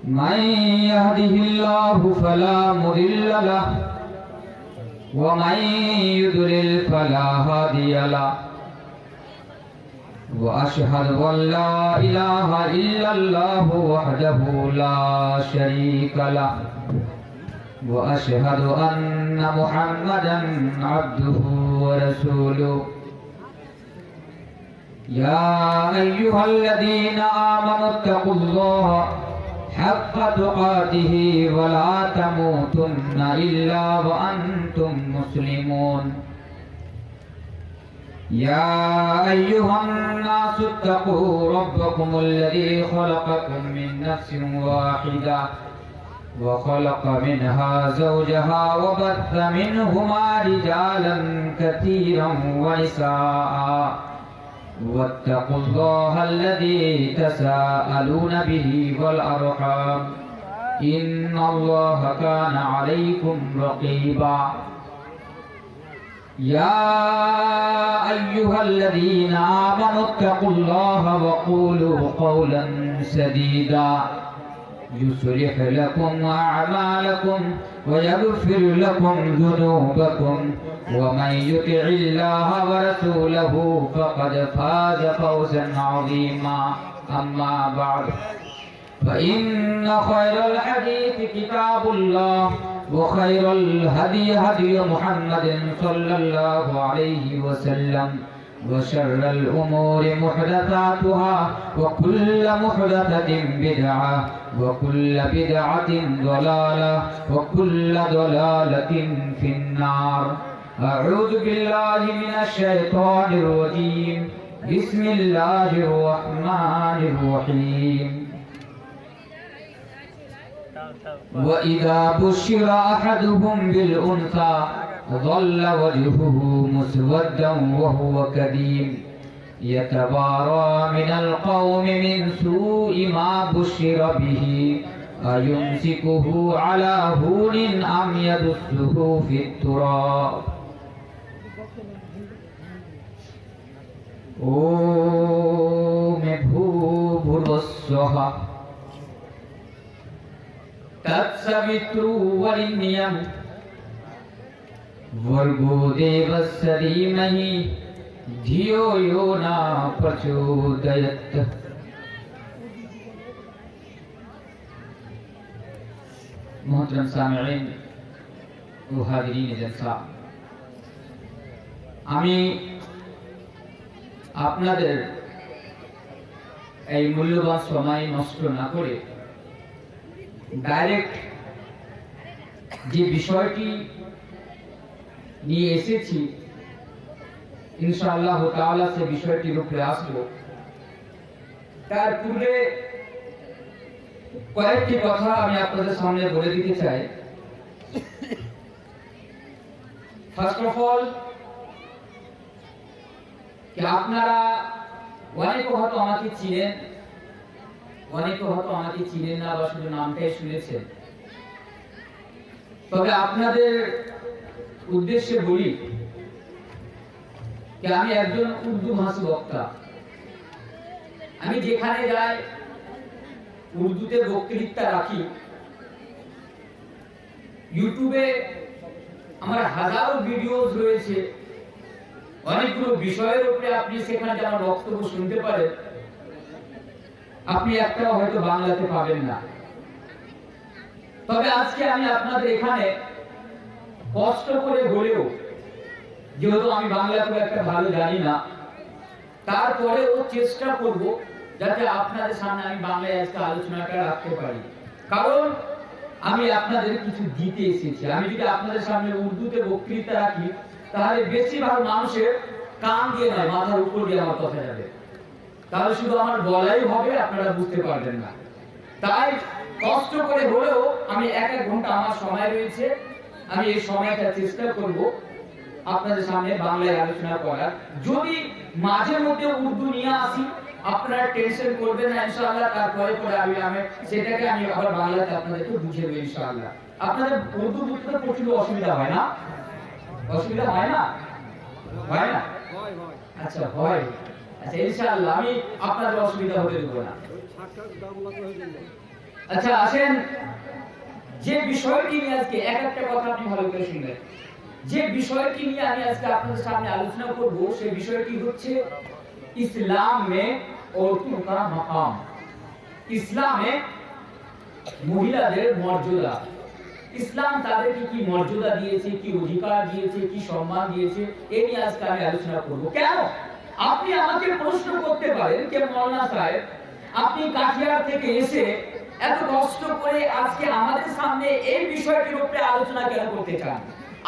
من يهده الله فلا مضل له ومن يضلل فلا هادي له وأشهد أن لا إله إلا الله وحده لا شريك له وأشهد أن محمدا عبده ورسوله يا أيها الذين آمنوا اتقوا الله حق تقاته ولا تموتن إلا وأنتم مسلمون يا أيها الناس اتقوا ربكم الذي خلقكم من نفس واحدة وخلق منها زوجها وبث منهما رجالا كثيرا ونساء واتقوا الله الذي تساءلون به والأرحام إن الله كان عليكم رقيبا يا أيها الذين آمنوا اتقوا الله وقولوا قولا سديدا يصلح لكم أعمالكم ويغفر لكم ذنوبكم ومن يطع الله ورسوله فقد فاز فوزا عظيما أما بعد فإن خير الحديث كتاب الله وخير الهدي هدي محمد صلى الله عليه وسلم وشر الأمور محدثاتها وكل محدثة بدعة وكل بدعة ضلالة وكل ضلالة في النار أعوذ بالله من الشيطان الرجيم بسم الله الرحمن الرحيم وإذا بشر أحدهم بالأنثى ظل وجهه مسودا وهو كظيم يتبارى من القوم من سوء ما بشر به أيمسكه على هون أم يدسه في التراب भूर्भुवस्सुवः तत्सवितुर्वरेण्यं भर्गो देवस्य धीमहि धियो यो न प्रचोदयात्। मोहतरम सामिईन व हाज़िरीन जलसा, আমি আপনাদের এই মূল্যবান সময় নষ্ট না করে ডাইরেক্ট যে বিষয়টি নিয়ে এসেছি ইনশাআল্লাহ তাআলা সে বিষয়টির উপরে আসবো। তার পূর্বে কয়েকটি কথা আমি আপনাদের সামনে বলে দিতে চাই। ফার্স্ট অফ অল আপনারা অনেকে হয়তো আমাকে চিনেন, অনেকে হয়তো আমাকে চিনেন না বা শুধু নামটাই শুনেছেন। তবে আপনাদের উদ্দেশ্যে বলি যে আমি একজন উর্দু ভাষী বক্তা। আমি যেখানে যাই উর্দুতে বক্তৃতা রাখি। ইউটিউবে আমার হাজারো ভিডিওস রয়েছে, অনেকগুলো বিষয়ের উপরে আপনি সেখানে আমার বক্তব্য শুনতে পারেন। আপনি একটাও হয়তো বাংলাতে পাবেন না। তবে আজকে আমি আপনাদের এখানে কষ্ট করে হলেও, যেহেতু আমি বাংলা খুব একটা ভালো জানি না, তারপরেও চেষ্টা করব যাতে আপনাদের সামনে আমি বাংলায় আজকে আলোচনাটা রাখতে পারি। কারণ আমি আপনাদের কিছু দিতে এসেছি। আমি যদি আপনাদের সামনে উর্দুতে বক্তৃতা রাখি তাহলে বেশিরভাগ মানুষের কান দিয়ে নয়, মাথার উপর দিয়ে আমার কথা যাবে। তাহলে শুধু আমার বলাই হবে, আপনারা বুঝতে পারবেন না। তাই কষ্ট করে হলেও আমি এক ঘন্টা আমার সময় রয়েছে, আমি এই সময়টা চেষ্টা করব আপনাদের সামনে বাংলায় আলোচনা করার। যদি মাঝে মধ্যে উর্দু নিয়ে আসি আপনারা টেনশন করবেন না ইনশাআল্লাহ। তারপরে পরে আমি সেটাকে আমি আবার বাংলাতে আপনাদেরকে বুঝিয়ে দেব ইনশাআল্লাহ। আপনাদের উর্দু বুঝতে প্রচুর অসুবিধা হয় না? অসুবিধা হয় না? হয় না? আচ্ছা হয়। আচ্ছা ইনশাআল্লাহ আমি আপনাদের অসুবিধা হতে দেব না। আচ্ছা আসেন, যে বিষয়টি নিয়ে আজকে এক একটা কথা আপনি ভালো করে শুনবেন, যে বিষয়টি নিয়ে আমি আজকে আপনাদের সামনে আলোচনা করব সেই বিষয়টি হচ্ছে ইসলাম में औरतों का मकाम। ইসলামে মহিলাদের মর্যাদা, ইসলাম তাদেরকে কি মর্যাদা দিয়েছে, কি অধিকার দিয়েছে, কি সম্মান দিয়েছে, এই নিয়ে আজকে আমি আলোচনা করব। কেন আপনি আমাকে প্রশ্ন করতে পারেন যে মাওলানা সাহেব আপনি কাঠিয়ার থেকে এসে এত কষ্ট করে আজকে আমাদের সামনে এই বিষয়টির উপরে আলোচনা কেন করতে চান?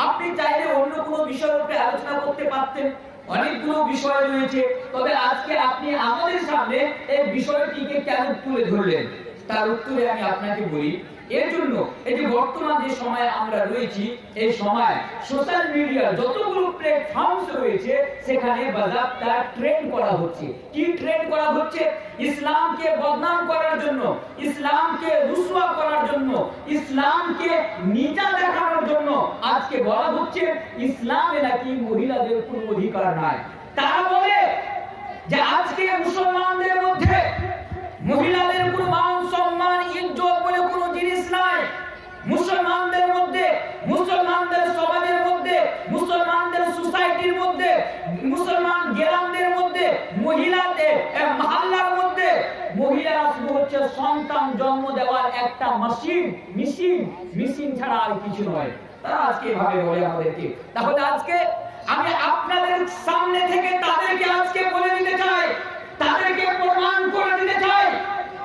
আপনি চাইলে অন্য কোনো বিষয়ের উপরে আলোচনা করতে পারতেন, অনেকগুলো বিষয় রয়েছে, তবে আজকে আপনি আমাদের সামনে এই বিষয়টিকে কেন তুলে ধরলেন? তার উত্তরে আমি আপনাকে বলি, এর জন্য এই যে বর্তমান যে সময় আমরা রয়েছি, এই সময় সোশ্যাল মিডিয়ার যতগুলো প্ল্যাটফর্মস রয়েছে সেখানে বাজারটা ট্রেন্ড করা হচ্ছে। কি ট্রেন্ড করা হচ্ছে? ইসলামকে বদনাম করার জন্য, ইসলামকে রুসওয়া করার জন্য, ইসলামকে নিচা দেখানোর জন্য আজকে বলা হচ্ছে ইসলামে নাকি মহিলাদের কোনো অধিকার নাই। তারা বলে যে আজকে মুসলমানদের মধ্যে মহিলাদের কোনো মান সম্মান ইজ্জত বলে কোনো জিনিস নাই। মুসলমানদের মধ্যে, মুসলমানদের সমাজের মধ্যে, মুসলমানদের সোসাইটির মধ্যে, মুসলমান গ্রামদের মধ্যে, মহিলাদের মহল্লার মধ্যে মহিলারা শুধু হচ্ছে সন্তান জন্ম দেওয়ার একটা মেশিন ছাড়া আর কিছু নয়। তারা আজকে এভাবে বলে আমাদেরকে। তাহলে আজকে আমি আপনাদের সামনে থেকে তাদেরকে আজকে বলে দিতে চাই, তাদেরকে প্রমাণ করে দিতে চাই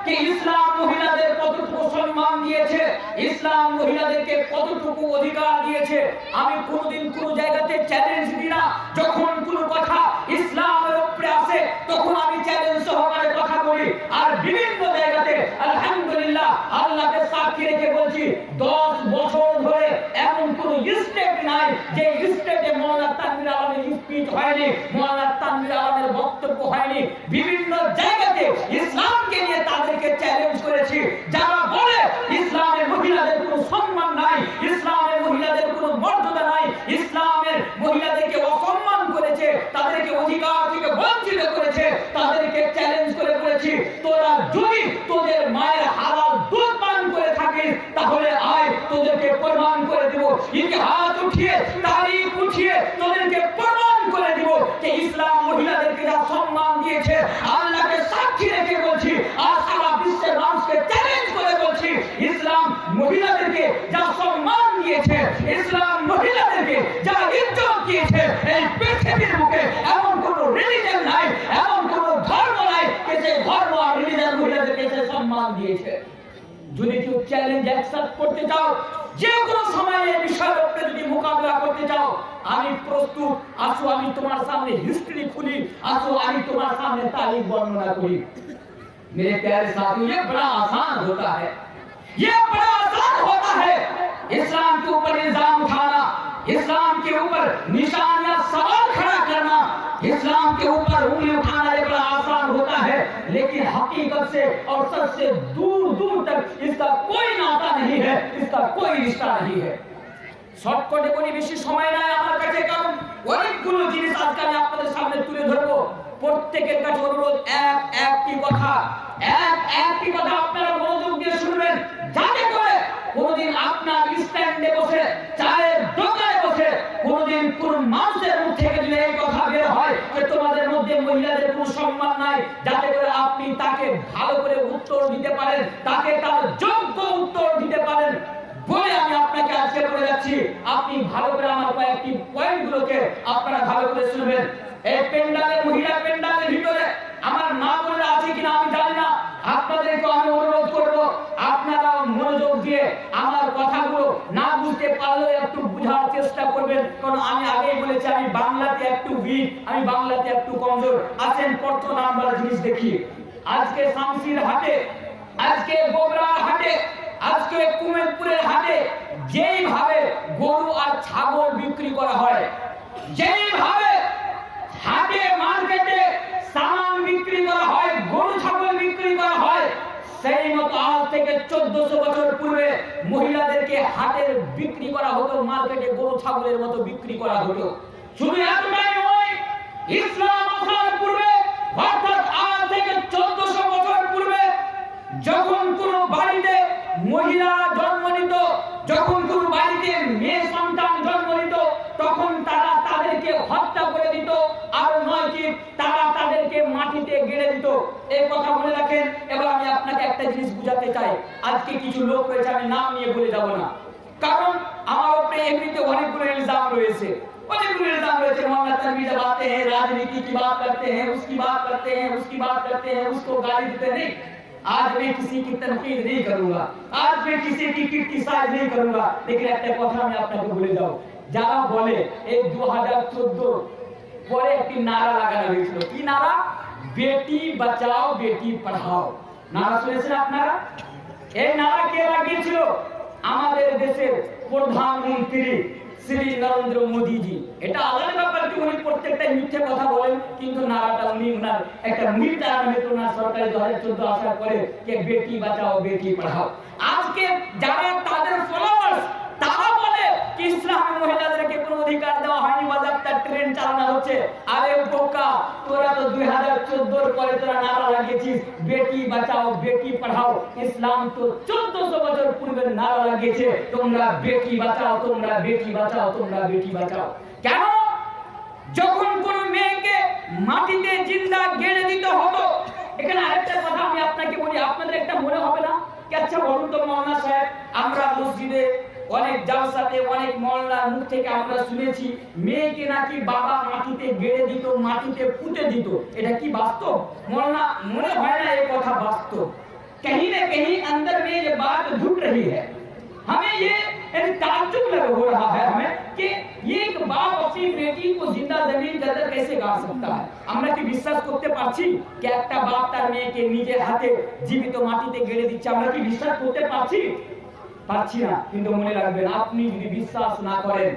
যে ইসলাম মহিলাদের কতটুকু সম্মান দিয়েছে, ইসলাম মহিলাদেরকে কতটুকু অধিকার দিয়েছে। আমি কোনোদিন কোনো জায়গাতে চ্যালেঞ্জ দিই না। যখন কোনো কথা ইসলামের উপরে আসে তখন আমি চ্যালেঞ্জ সহকারে কথা বলি। আর বিভিন্ন জায়গাতে আলহামদুলিল্লাহ আল্লাহকে সাক্ষী রেখে বলছি 10 বছর ধরে এমন কোনো স্টেট নাই যে স্টেটে মাওলানা তানভীর আলমের স্পিচ হয়নি, মাওলানা তানভীর আলমের বক্তব্য হয়নি। বিভিন্ন জায়গাতে ইসলামকে নিয়ে তাদেরকে চ্যালেঞ্জ করেছি। যারা বলে ইসলামের মহিলাদের কোনো সম্মান নাই, ইসলামের মহিলাদের কোনো মর্যাদা নাই, ইসলামের মহিলাদেরকে অসম্মান করেছে, তাদেরকে অধিকার থেকে বঞ্চিত করেছে, তাদেরকে চ্যালেঞ্জ করে বলেছি তোরা যদি তোদের মায়ের হালাল দুধ পান করে থাকিস তাহলে আয় তোদেরকে প্রমাণ করে দেব, ইতিহাস উঠিয়ে তারিখ উঠিয়ে তোদেরকে প্রমাণ করে দেব যে ইসলাম মহিলাদেরকে যা সম্মান দিয়েছে। আল্লাহকে সাক্ষী রেখে বলছি আর সারা বিশ্বের মানুষকে চ্যালেঞ্জ করে বলছি ইসলাম মহিলাদেরকে যা সম্মান দিয়েছে, ইসলাম মহিলাদেরকে যা ইজ্জত দিয়েছে, এই পৃথিবীর বুকে এমন কোন রিলিজিয়ন নাই, এমন কোন ধর্ম নাই যে সেই ধর্ম আর রিলিজিয়ন মহিলাদেরকে সে সম্মান দিয়েছে। যদি কেউ চ্যালেঞ্জ অ্যাকসেপ্ট করতে চাও, যে কোনো সময়ে এই বিষয়ের উপরে যদি মোকাবিলা করতে চাও, আমি প্রস্তুত। আসো আমি তোমার সামনে হিস্ট্রি খুলি, আসো আমি তোমার সামনে তারিখ বর্ণনা করি। मेरे प्यारे साथियों, ये बड़ा आसान होता है, ये बड़ा आसान होता है इस्लाम के ऊपर इल्जाम उठाना, इस्लाम के ऊपर निशान या सवाल खड़ा करना, इस्लाम के ऊपर उंगली उठाना ये बड़ा आसान होता है। लेकिन हकीकत से और सच से दूर दूर तक इसका कोई नाता नहीं है, इसका कोई रिश्ता नहीं है। শর্টকাটে কোনো বেশি সময় নাই আমার কাছে, কারণ অনেকগুলো জিনিস আজকে আমি আপনাদের সামনে তুলে ধরবো। প্রত্যেকের কাছে অনুরোধ, একটি কথা আপনারা মনোযোগ দিয়ে শুনবেন, যাতে করে কোনদিন আপনার স্ট্যান্ডে বসে, চায়ের দোকানে বসে কোনদিন কোন মানুষের মুখ থেকে যদি এই কথা বের হয় যে তোমাদের মধ্যে মহিলাদের কোনো সম্মান নাই, যাতে করে আপনি তাকে ভালো করে উত্তর দিতে পারেন, তাকে তার যোগ্য উত্তর দিতে পারেন বলে আমি আপনাকে আজকে বলে যাচ্ছি। আপনি ভালো করে আমার কয়েকটি পয়েন্টগুলোকে আপনারা ভালো করে শুনবেন। এই পেন্ডালের মহিলা পেন্ডালের ভিতরে আমার মা বোনেরা আছে কিনা আমি জানি না, আপনাদেরকে আমি অনুরোধ করব আপনারা মনোযোগ দিয়ে আমার কথাগুলো না বুঝতে পারলেও একটু বোঝার চেষ্টা করবেন, কারণ আমি আগেই বলেছি আমি বাংলাতে একটু উইক, আমি বাংলাতে একটু কমজোর। আসেন প্রথম আমরা জিনিস দেখি। আজকে শামসির হাটে, আজকে বগুড়ার হাটে, আজকে কুমেদপুরের হাটে যেইভাবে গরু আর ছাগল বিক্রি করা হয়, যেইভাবে হাটে মার্কেটে সামান বিক্রি করা হয়, গরু ছাগল বিক্রি করা হয়, সেই মতো আজ থেকে 1400 বছর পূর্বে মহিলাদেরকে হাটের বিক্রি করা হতো, মার্কেটে গরু ছাগলের মতো বিক্রি করা হতো। শুধু এতটাই নয়, ইসলাম আসার পূর্বে অর্থাৎ আজ থেকে 1400 বছর পূর্বে যখন কোন বাড়িতে মহিলা জন্ম নিত, যখন কোন বাড়িতে মেয়ে সন্তান জন্ম নিত, তখন তারা তাদেরকে হত্যা করে দিত, আর নয় কি তারা তাদেরকে মাটিতে গেড়ে দিত। এই কথা মনে রাখেন। এবার আমি আপনাকে একটা জিনিস বুঝাতে চাই। আজকে কিছু লোক রয়েছে, আমি নাম নিয়ে বলে যাব না, কারণ আমার উপরে এমনিতে অনেকগুলো ইলজাম রয়েছে, অনেকগুলো ইলজাম রয়েছে। मौलाना तनवीर जब आते हैं राजनीति की बात करते हैं, उसकी बात करते हैं, उसकी बात करते हैं, उसको गाली देते नहीं। आज मैं किसी की तनकीद नहीं करूंगा, आज मैं किसी की क्रिटिसाइज नहीं करूंगा, लेकिन একটা কথা আমি আপনাকে বলে দাও, যারা বলে এই 2014 পরে একটি নারা লাগানো হয়েছিল। কি নারা? বেটি বাঁচাও বেটি পড়াও। নারা শুনেছেন আপনারা? এই নারা কে লাগিয়েছিল? আমাদের দেশের প্রধানমন্ত্রী শ্রী নরেন্দ্র মোদী জি। এটা আলাদা ব্যাপার কি উনি প্রত্যেকটা মিথ্যে কথা বলেন, কিন্তু নারাটা উনি ওনার একটা মিথ্যা আরম্ভ ওনার সরকারি 2014 আসার পরে যে বেটি বাঁচাও বেটি পড়াও। আজকে যারা তাদের ফলোয়ার্স তারা বলে কি ইসলামে মহিলাদেরকে কোনো অধিকার দেওয়া হয়নি, বাজারটা ট্রেন চালানো হচ্ছে। আরে বোকা, তোরা তো 2014 পরে তোরা নারা লাগিয়েছিস বেটি বাঁচাও বেটি পড়াও। ইসলাম তো 1400 বছর পূর্বে নারা লাগিয়েছে তোমরা বেটি বাঁচাও, তোমরা বেটি বাঁচাও, তোমরা বেটি বাঁচাও। কেন? যখন কোন মেয়েকে মাটিতে জিন্দা গেড়ে দিতে হতো। এখানে আরেকটা কথা আমি আপনাকে বলি, আপনাদের একটা মনে হবে না কি আচ্ছা বলুন তো মাওলানা সাহেব, আমরা মসজিদে অনেক জালসাতে অনেক মাওলানার মুখ থেকে আমরা শুনেছি মেয়েকে নাকি বাবা মাটিতে গেড়ে দিত, মাটিতে পুঁতে দিত। এটা কি বাস্তব? মাওলানা মনে হয় না এই কথা বাস্তব। कहीं न कहीं अंदर में ये बात घुट रही है। हमें ये ताज्जुब हो रहा है हमें कि ये एक बाप अपनी बेटी को जिंदा जमीन के अंदर कैसे गाड़ सकता है। আমরা কি বিশ্বাস করতে পারছি যে একটা বাপ তার মেয়েকে নিজের হাতে জীবিত মাটিতে গেড়ে দিচ্ছে? আমরা কি বিশ্বাস করতে পারছি? পারছি না। কিন্তু মনে রাখবেন, আপনি যদি বিশ্বাস না করেন,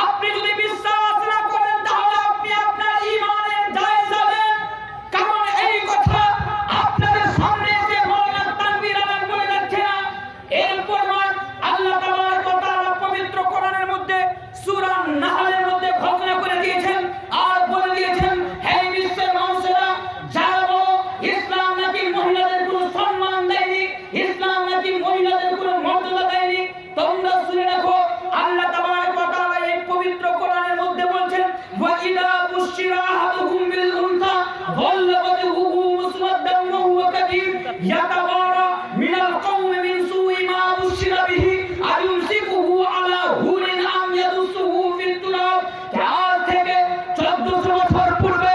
আপনি যদি বিশ্বাস না করেন, তাহলে আপনি আপনার ঈমানের দায় যাবেন। কারণ এই কথা আপনাদের সামনে যে মাওলানা তানভীর আলম বলে যাচ্ছে না, এর প্রমাণ আল্লাহ তাবারক ওয়া তাআলা পবিত্র কোরআনের মধ্যে সূরা নাহলের মধ্যে ঘোষণা করে দিয়েছেন আর বলে দিয়েছেন, হে বিশ্বের মানুষেরা, যারা বলো ইসলাম নাকি মহিলাদের কোনো সম্মান দেয়নি, ইসলাম নাকি মহিলাদের কোনো মর্যাদা দেয়নি, তোমরা শুনে রাখো, আল্লাহ তাবারক ওয়া তাআলা এই পবিত্র কোরআনের মধ্যে বলছেন, ওয়া ইদা বুশিরা আহাদুহুম বিল উনসা যাল্লা ওয়াজহুহু মুসওয়াদ্দান ওয়া হুয়া কাযীব ইয়াতাওয়ারা মিনাল কওমি মিন সুই মা বুশিরা বিহি আয়ুমসিকুহু আলা হুনিন আম ইয়াদুসুহু ফিত তুরাব। আজ থেকে 1400 বছর পূর্বে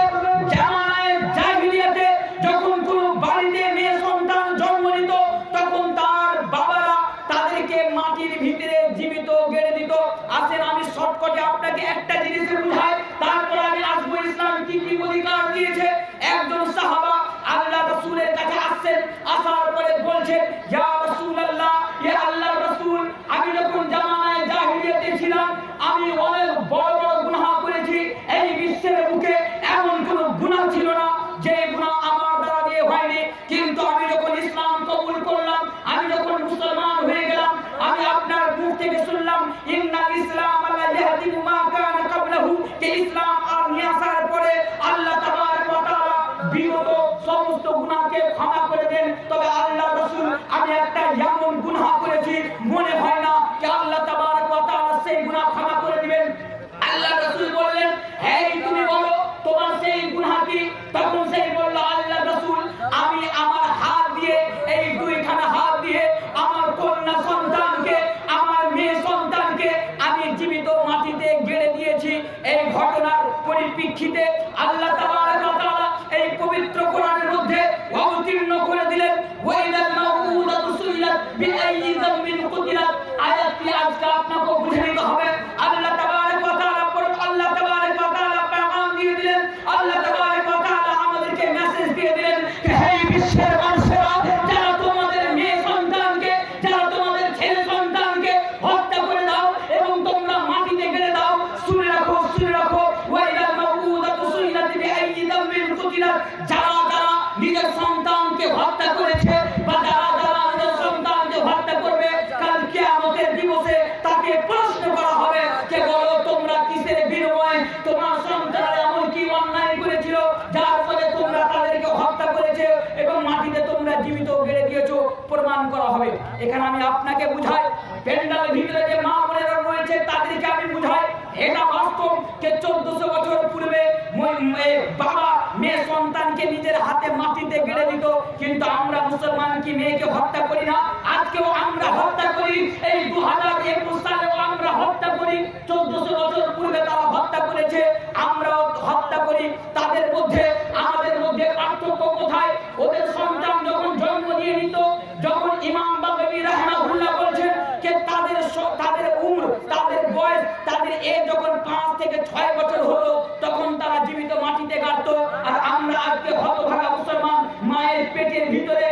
জামানায়ে জাহিলিয়াতে যখন কোনো বাড়িতে মেয়ে সন্তান জন্ম নিত, তখন তার বাবারা তাদেরকে মাটির ভিতরে জীবিত গেড়ে দিত। আসেন আমি শর্টকাটে আপনাকে একটা জিনিস বুঝাই, তারপর আমি আসবো ইসলাম কি কি অধিকার দিয়েছে। একজন সাহাবা আল্লাহ রাসূলের কাছে আসছেন, আসার পরে বলছেন, ইয়া রাসূলুল্লাহ, ইয়া আল্লাহর রাসূল, আমি যখন জামানায়ে জাহিলিয়াতে ছিলাম আমি অনেক বড় বড় গুনাহ করেছি। এই বিশ্বের বুকে এমন কোনো গুনাহ ছিল না যে গুনাহ আমার দ্বারা দিয়ে হয়নি, কিন্তু আমি যখন ইসলাম কবুল করলাম, আমি যখন মুসলমান হয়ে গেলাম, আমি আপনার মুখ থেকে শুনলাম ইন্নাল ইসলাম লা ইয়াহদিমু মা কানা ক্বাবলাহু, যে ইসলাম আর নিয়ে আসার পরে আল্লাহ তাবারক ওয়া তাআলা বিগত সমস্ত গুনাহকে ক্ষমা করে দেন। তবে আল্লাহ রাসূল, আমি একটা এমন গুনাহ করেছি মনে হয় না যে আল্লাহ তাবারক ওয়া তাআলা সেই গুনাহ ক্ষমা করে দিবেন। আল্লাহ রাসূল বললেন, হে তুমি বলো তোমার সেই গুনাহ কি? তখন সেই বলল, আল্লাহ রাসূল, আমি আমার হাত দিয়ে, এই দুইখানা হাত দিয়ে আমার কন্যা সন্তানকে, আমার মেয়ে সন্তানকে আমি জীবিত মাটিতে গেড়ে দিয়েছি। এই ঘটনার পরিপ্রেক্ষিতে আল্লাহ তাবারক ওয়া তাআলা এই পবিত্র কোরআনের মধ্যে অবতীর্ণ করে দিলেন, ওয়া ইদাল মাউউদাতু সুইলাত বিআইয়ি যামবিন কুতিলাত। আয়াতটি আজকে আপনাকে বুঝে নিতে হবে। আল্লাহ তাবারক ওয়া তাআলা আল্লাহ তাবারক ওয়া তাআলা পেগাম দিয়ে দিলেন, আল্লাহ তাবারক ওয়া তাআলা আমাদেরকে মেসেজ দিয়ে দিলেন, হে বিশ্বের মানুষেরা, যারা তোমাদের মেয়ে সন্তানকে, যারা তোমাদের ছেলে সন্তানকে হত্যা করে দাও এবং তোমরা মাটিতে গেড়ে দাও, শুনে রাখো, শুনে রাখো, ওয়া ইদাল মাউউদাতু সুইলাত বিআইয়ি যামবিন কুতিলাত। যারা যারা নিজের সন্তানকে হত্যা করেছে বা যারা যারা নিজের সন্তানকে হত্যা করবে, কাল কিয়ামতের দিবসে তাকে প্রশ্ন করা হবে যে বলো তোমরা কিসের বিনিময়ে তোমার সন্তান এমন কি অন্যায় করেছিল যার ফলে তোমরা এখানে আমি আপনাকে বুঝাই, প্যান্ডালের ভিতরে যে মা বোনেরা রয়েছে তাদেরকে আমি বুঝাই, এটা বাস্তব যে 1400 বছর পূর্বে বাবা মেয়ে সন্তানকে নিজের হাতে মাটিতে গেড়ে দিত, কিন্তু আমরা মুসলমান কি মেয়েকে হত্যা করি না? আজকেও আমরা হত্যা করি, এই 2021 সালেও আমরা হত্যা করি। 1400 বছর পূর্বে তারা হত্যা করেছে, আমরাও হত্যা করি। তাদের মধ্যে আমাদের মধ্যে পার্থক্য কোথায়? ওদের সন্তান যখন জন্ম নিয়ে নিত, যখন ইমাম বাগবী রাহমাহুল্লাহ বলেছেন যে তাদের উম্র, তাদের বয়স, তাদের এজ যখন 5 থেকে 6 বছর হলো, তখন তারা জীবিত মাটিতে গাড়তো। আর আমরা আজকে হতভাগা মুসলমান, মায়ের পেটের ভিতরে,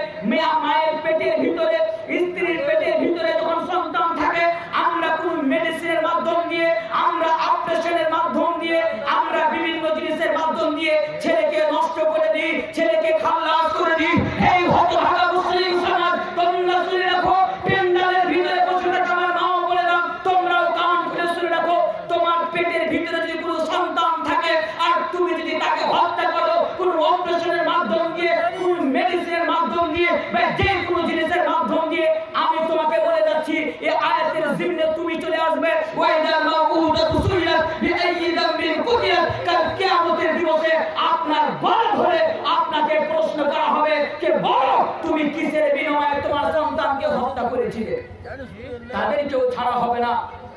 মায়ের পেটের ভিতরে, স্ত্রীর পেটের ভিতরে যখন সন্তান থাকে, আমরা কোন মেডিসিনের মাধ্যম দিয়ে, আমরা অপারেশনের মাধ্যম দিয়ে, আমরা বিভিন্ন জিনিসের মাধ্যম দিয়ে ছেলেকে নষ্ট করে দিই, ছেলেকে খালাস করে দিই। এই হতভাগা মুসলিম সমাজ, তোমরা শুনে রাখো, পেন্ডালের ভিতরে বসে থাকা আমার মা বলেরা, তোমরাও কান খুলে শুনে রাখো, তোমার পেটের ভিতরে যদি কোনো সন্তান থাকে আর তুমি যদি তাকে হত্যা করো কোনো অপারেশনের মাধ্যম দিয়ে, কোন মেডিসিনের মাধ্যম দিয়ে, বা যে কোনো জিনিসের মাধ্যম দিয়ে, আমি তোমাকে বলে যাচ্ছি এই আয়াতের জিম্মে তুমি চলে আসবে। ওয়াইদা মাউউদাতু সুইলাত বিআইয়ি যামবিন কুতিলাত, কাল কিয়ামতের দিবসে আপনার বড় ধরে আপনাকে প্রশ্ন করা হবে, কে বড় তুমি কিসের বিনিময়ে তোমার সন্তানকে হত্যা করেছিলে? তাদেরকেও ছাড়া হবে না,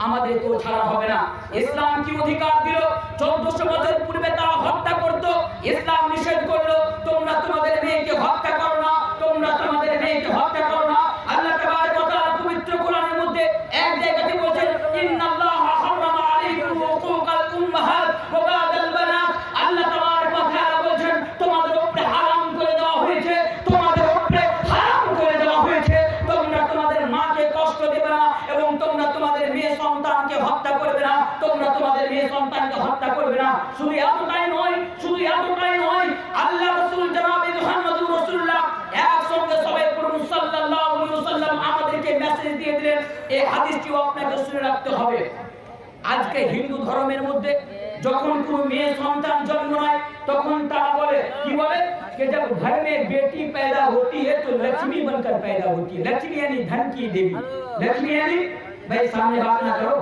আমাদেরকেও ছাড়া হবে না। ইসলাম কি অধিকার দিল? 1400 বছর পূর্বে তারা হত্যা করত, ইসলাম নিষেধ করলো তোমরা তোমাদের মেয়েকে হত্যা করো না, তোমরা তোমাদের মেয়েকে হত্যা করো না। আল্লাহ তাবারক ওয়া তাআলা পবিত্র কোরআনের মধ্যে এক জায়গাতে বলেছেন, ইন্নাল্লাহা হারামা আলাইকুম হুকুকাল উম্মাহাত ওয়া বাদাল বানাত। আল্লাহ তাবারক ওয়া তাআলা বলেছেন তোমাদের উপরে হারাম করে দেওয়া হয়েছে, তোমাদের উপরে হারাম করে দেওয়া হয়েছে, তোমরা তোমাদের মাকে কষ্ট দেবে না এবং তোমরা তোমাদের মেয়ে সন্তানকে হত্যা করবে না, তোমরা তোমাদের মেয়ে সন্তানকে হত্যা করবে না। শুধু এতটাই নয়, শুধু এতটাই নয়, আল্লাহ রাসূল জনাবে মুহাম্মদুর রাসূলুল্লাহ একসঙ্গে সবাই পড়ুন সাল্লাল্লাহু আলাইহি ওয়াসাল্লাম আমাদেরকে মেসেজ দিয়ে দিলেন। এই হাদিসটিও আপনাকে শুনে রাখতে হবে। আজকে হিন্দু ধর্মের মধ্যে যখন কোনো মেয়ে সন্তান জন্ম নেয়, তখন তারা বলে, কি বলে कि जब घर में बेटी पैदा होती है तो लक्ष्मी बनकर पैदा होती है। लक्ष्मी यानी धन की देवी। लक्ष्मी यानी, भाई सामने बात ना करो,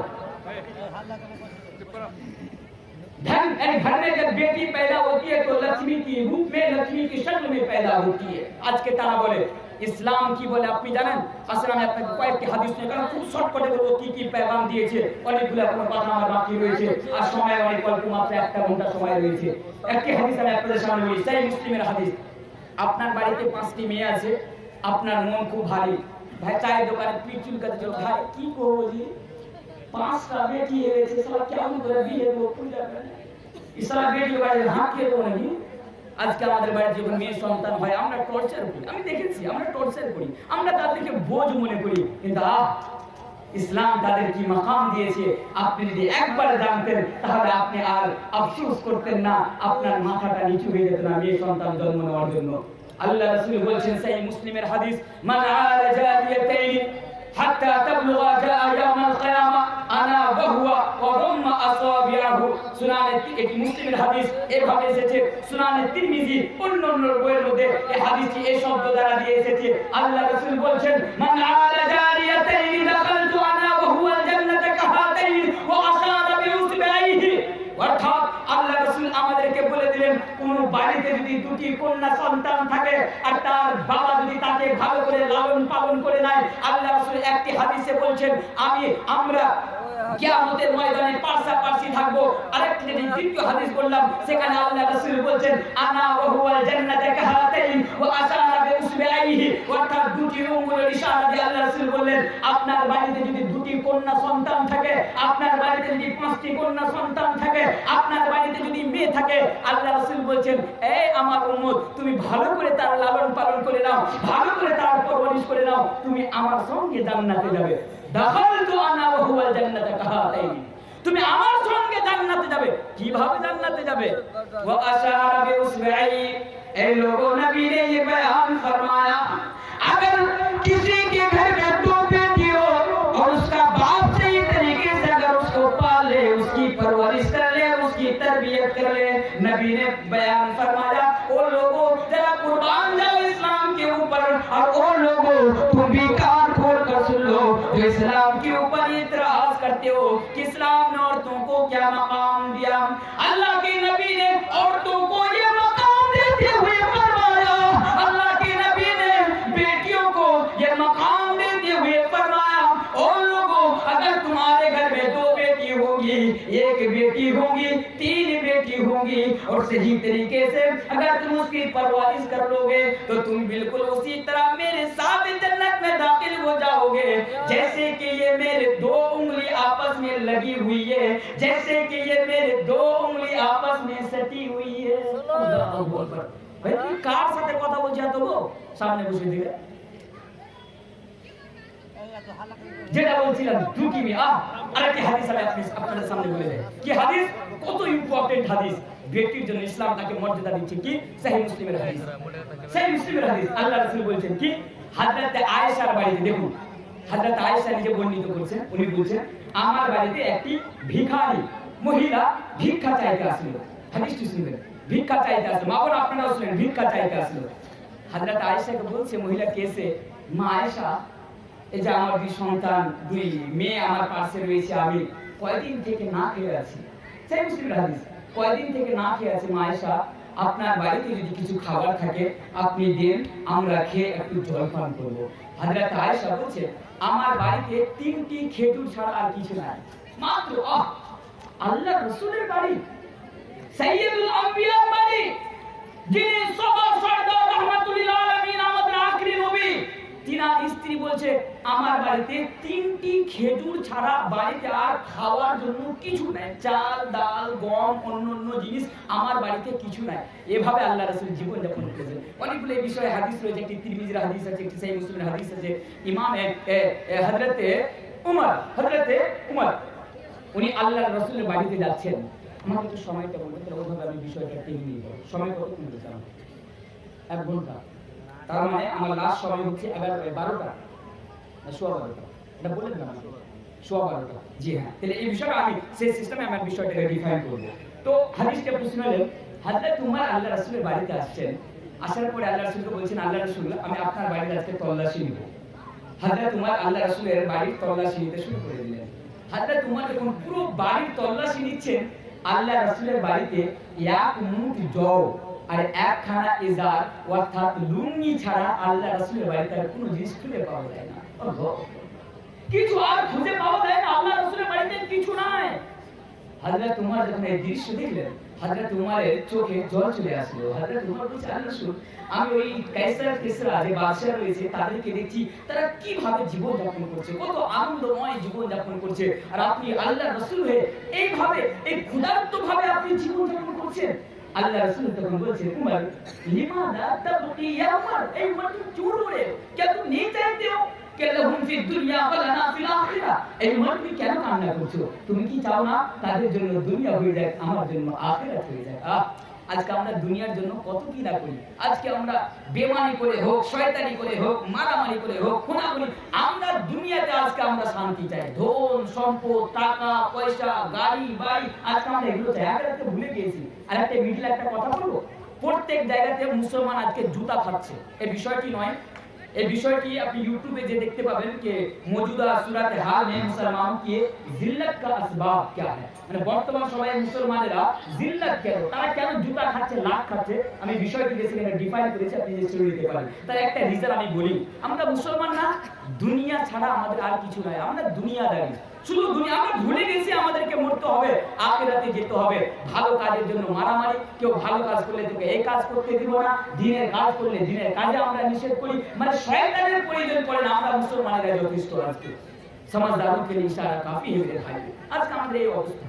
धन यानी घर में जब बेटी पैदा होती है तो लक्ष्मी की रूप में, लक्ष्मी की शक्ल में पैदा होती है। आज के तारा बोले ইসলাম কি বলে আপনি জানেন? আসলে আমি আপনাকে কয়েকটি হাদিস নিয়ে, কারণ খুব শর্টকাটে বলবো কি কি পেগাম দিয়েছে, অনেকগুলো কোনো কথা আমার বাকি রয়েছে আর সময় অনেক অল্প, মাত্র 1 ঘন্টা সময় রয়েছে। একটি হাদিস আমি আপনাদের সামনে বলি, সহিহ মুসলিমের হাদিস। আপনার বাড়িতে 5টি মেয়ে আছে, আপনার মন খুব ভারী, ভাই চায়ের দোকানে পিঠ চুলকাতে চলো, ভাই কি করবো জি 5টা বেটি হয়েছে, সারা কেমন করে বিয়ে দেবো, পূজা করে ইসলাম বেটি বাড়িতে হাত খেয়ে দেবো নাকি? আজকে আমাদের বাড়িতে যখন মেয়ে সন্তান হয় আমরা টর্চার করি, আমি দেখেছি আমরা টর্চার করি, আমরা তাদেরকে বোঝ মনে করি, কিন্তু ইসলাম তাদের কি মাকাম দিয়েছে আপনি যদি একবার জানতেন তাহলে আপনি আর আফসোস করতেন না, আপনার মাথাটা নিচু হয়ে যেত না মেয়ে সন্তান জন্ম নেওয়ার জন্য। আল্লাহ রাসূল বলেছেন সহিহ মুসলিমের হাদিস, মান আলা জারিয়াতাইন হাত্তা তাবলুগা জাআ ইয়াউমাল কিয়ামা আনা ওয়া হুয়া ওয়া রাম্মা আসাবিআহু। সুনানে, এটি মুসলিমের হাদিস, এভাবে এসেছে সুনানে তিরমিজি, অন্যান্য বইয়ের মধ্যে এই হাদিসটি এই শব্দ দ্বারা দিয়ে এসেছে। আল্লাহ রাসূল বলেছেন, মান আলা জারিয়াতাইন দাখালতু আনা ওয়া হুয়া আল জান্নাতা কাহাতাইন ওয়া আশারা বিউসবিহি। অর্থাৎ আল্লাহ রাসূল আমাদেরকে বলে দিলেন, কোন বাড়িতে যদি 2টি কন্যা সন্তান থাকে আর তার বাবা যদি তাকে ভালো করে লালন পালন করে নেয়, আল্লাহ রাসূল একটি হাদিসে বলছেন আমরা কিয়ামতের ময়দানে পাশাপাশি থাকবো। আরেকটি যে দ্বিতীয় হাদিস বললাম সেখানে আল্লাহ রাসূল বলেছেন, আনা ওয়া হুয়াল জান্নাতা কাহাতাইন ওয়া আশারা বিউসবিহি। অর্থাৎ 2টি আঙ্গুলের ইশারা দিয়ে আল্লাহ রাসূল বললেন, আপনার বাড়িতে যদি 2টি কন্যা সন্তান থাকে, আপনার বাড়িতে যদি 5টি কন্যা সন্তান থাকে, আপনার বাড়িতে যদি মেয়ে থাকে, আল্লাহ রাসূল বলেছেন, এই আমার উম্মত তুমি ভালো করে তার লালন পালন করে নাও, ভালো করে তার পরবরিশ করে নাও, তুমি আমার সঙ্গে জান্নাতে যাবে। দাখালতু আনা ওয়া হুয়াল জান্নাতা কাহাতাইন, তুমি আমার সঙ্গে জান্নাতে যাবে। কিভাবে জান্নাতে যাবে? ওয়া আশারা বিউসবিহি। এই লোগো নবী ने ये बयान फरमाया, अगर किसी के घर में 2 बेटी हो और उसका बाप सही तरीके से अगर उसको पाले, उसकी परवरिश कर ले, उसकी तरबियत कर ले, नबी ने बयान फरमाया, वो लोगों जरा कुर्बान जाओ इस्लाम के ऊपर, और वो लोगों तुम भी कान इस्लाम के ऊपर इतराज करते हो कि इस्लाम ने औरतों को क्या मकाम दिया। अल्लाह के नबी ने औरतों को ये मकाम देते हुए फरमाया, अल्लाह के नबी ने बेटियों को ये मकाम देते हुए फरमाया, और लोगों अगर तुम्हारे घर में 2 बेटी होगी, 1 बेटी होगी, 3 बेटी होगी, और सही तरीके से अगर तुम उसकी परवरिश कर लोगे तो तुम बिल्कुल उसी तरह मेरे साथ जन्नत में दाखिल हो जाओगे, जैसे कि ये मेरे 2 उंगली आपस में लगी हुई है, जैसे कि ये मेरे 2 उंगली आपस में सटी हुई है। अल्लाहू अकबर। भाई तुम कार साथे কথা বলছো তো গো সামনে বসে দিলে যেটা বলছিলাম দুটি মিয়া আরেকটি হাদিস আমি আপনাদের সামনে বলে দেই কি হাদিস কত ইম্পর্টেন্ট হাদিস ব্যক্তির জন্য ইসলাম তাকে মর্যাদা দিচ্ছে কি সহিহ মুসলিমের হাদিস আল্লাহ রাসূল বলেছেন কি হযরত আয়েশার বাড়িতে দেখুন হযরত আয়েশা নিজে বর্ণিত করেছেন উনি বলেছেন আমার বাড়িতে একটি ভিখারি মহিলা ভিক্ষা চাইতে আসলো হাদিসটি শুনবেন ভিক্ষা চাইতে আসলো মা বোন আপনারাও শুনেন ভিক্ষা চাইতে আসলো হযরত আয়েশাকে বলছে মহিলা কেসে মা আয়েশা এই যে আমার 2 সন্তান 2 মেয়ে আমার পাশে রয়েছে আমি কয়দিন থেকে না খেয়ে আছি সেই মুসলিমের হাদিস কয়দিন থেকে না খেয়ে আছি মা আয়েশা আপনার বাড়িতে যদি কিছু খাবার থাকে আপনি দেন আমরা খেয়ে একটু জল পান করব হযরত আয়েশা বলছে আমার বাড়িতে 3টি খেজুর ছাড়া আর কিছু নাই মাত্র আল্লাহ রাসূলের বাড়ি সাইয়্যিদুল আম্বিয়ার বাড়ি যিনি সবার সরদার রাহমাতুল লিল আলামিন আমাদের আখরি নবী তিনার স্ত্রী বলছে আমার বাড়িতে 3টি খেজুর ছাড়া বাড়িতে আর খাওয়ার জন্য কিছু নাই চাল ডাল গম অন্যান্য জিনিস আমার বাড়িতে কিছু নাই এভাবে আল্লাহ রাসূল জীবন যাপন করেছেন অনেকগুলো এই বিষয়ে হাদিস রয়েছে একটি তিরমিজির হাদিস আছে একটি সহিহ মুসলিমের হাদিস আছে ইমাম হযরতে উমর উনি আল্লাহর রাসূলের বাড়িতে যাচ্ছেন আমাকে একটু সময়টা বলতে তাহলে ওইভাবে আমি বিষয়টা টেনে নিয়ে যাব সময় কত মিনিট জানো 1 ঘন্টা তার মানে আমার লাস্ট সময় হচ্ছে 12টা না 12:15 এটা বলেন না 12:15 জি হ্যাঁ তাহলে এই বিষয়টা আমি সেই সিস্টেমে আমার বিষয়টাকে ডিফাইন করব তো হাদিসটা প্রশ্ন হলো হযরত উমর আল্লাহ রাসূলের বাড়িতে আসছেন আসার পরে আল্লাহ রাসূলকে বলেছেন আল্লাহ রাসূল আমি আপনার বাড়িতে আজকে তল্লাশি নিব হযরত উমর আল্লাহ রাসূলের বাড়ির তল্লাশি নিতে শুরু করে দিলেন হযরত উমর যখন পুরো বাড়ির তল্লাশি নিচ্ছেন আল্লাহ রাসূলের বাড়িতে 1 মুঠ জও আর 1 খানা ইজার অর্থাৎ লুঙ্গি ছাড়া আল্লাহ রাসূলের বাড়িতে আর কোনো জিনিস খুঁজে পাওয়া যায় না কিছু আর খুঁজে পাওয়া যায় না আল্লাহ রাসূলের বাড়িতে কিছু নাই হযরত উমর যখন এই দৃশ্য দেখলেন হযরত উমরের চোখে জল চলে আসলো হযরত উমর বলছে আল্লাহ রাসূল আমি ওই কায়সার কিসরা যে বাদশা রয়েছে তাদেরকে দেখছি তারা কিভাবে জীবন যাপন করছে কত আনন্দময় জীবন যাপন করছে আর আপনি আল্লাহর রাসূল হয়ে এইভাবে এই ক্ষুধার্ত ভাবে আপনি জীবন যাপন করছেন আল্লাহ রাসূল তখন বলছে উমর লিমাদা তাবকি ইয়া উমর এই উমর তুমি क्यों रो रहे हो क्या तुम नहीं चाहते हो कि लहुम फी दुनिया व लना फिल आखिरा এই উমর তুমি কেন কান্না করছো তুমি কি চাও না তাদের জন্য দুনিয়া হয়ে যায় আমার জন্য আখিরাত হয়ে যায় আজকে আমরা দুনিয়ার জন্য কত কি না করি আজকে আমরা বেমানি করে হোক শয়তানি করে হোক মারামারি করে হোক খুনাখুনি আমরা দুনিয়াতে আজকে আমরা শান্তি চাই ধন সম্পদ টাকা পয়সা গাড়ি বাড়ি আজকে আমরা এগুলো চাই আখিরাতকে ভুলে গিয়েছি আর একটা মিডল একটা কথা বলবো প্রত্যেক জায়গাতে মুসলমান আজকে জুতা খাচ্ছে এই বিষয়টি নয় এই বিষয়টি আপনি ইউটিউবে যে দেখতে পাবেন যে মौजूदा सूरत हाल में मुसलमानों की जिल्लत का असबाब क्या है মানে বর্তমান সময়ে মুসলমানেরা জিল্লাত কেন তারা কেন জুতা খাচ্ছে লাত খাচ্ছে আমি বিষয়টি সেখানে ডিফাইন করেছি আপনি যে শুনে নিতে পারেন তার একটা রিজন আমি বলি আমরা মুসলমান না দুনিয়া ছাড়া আমাদের আর কিছু নাই আমরা দুনিয়াদারি শুধু দুনিয়া আমরা ভুলে গেছি আমাদেরকে মরতে হবে আখিরাতে যেতে হবে ভালো কাজের জন্য মারামারি কেউ ভালো কাজ করলে তোকে এই কাজ করতে দিব না দ্বীনের কাজ করলে দ্বীনের কাজে আমরা নিষেধ করি মানে শয়তানের প্রয়োজন পড়ে না আমরা মুসলমানেরা যথেষ্ট আজকে समझदारों के लिए इशारा काफी है मेरे भाई আজকে আমাদের এই অবস্থা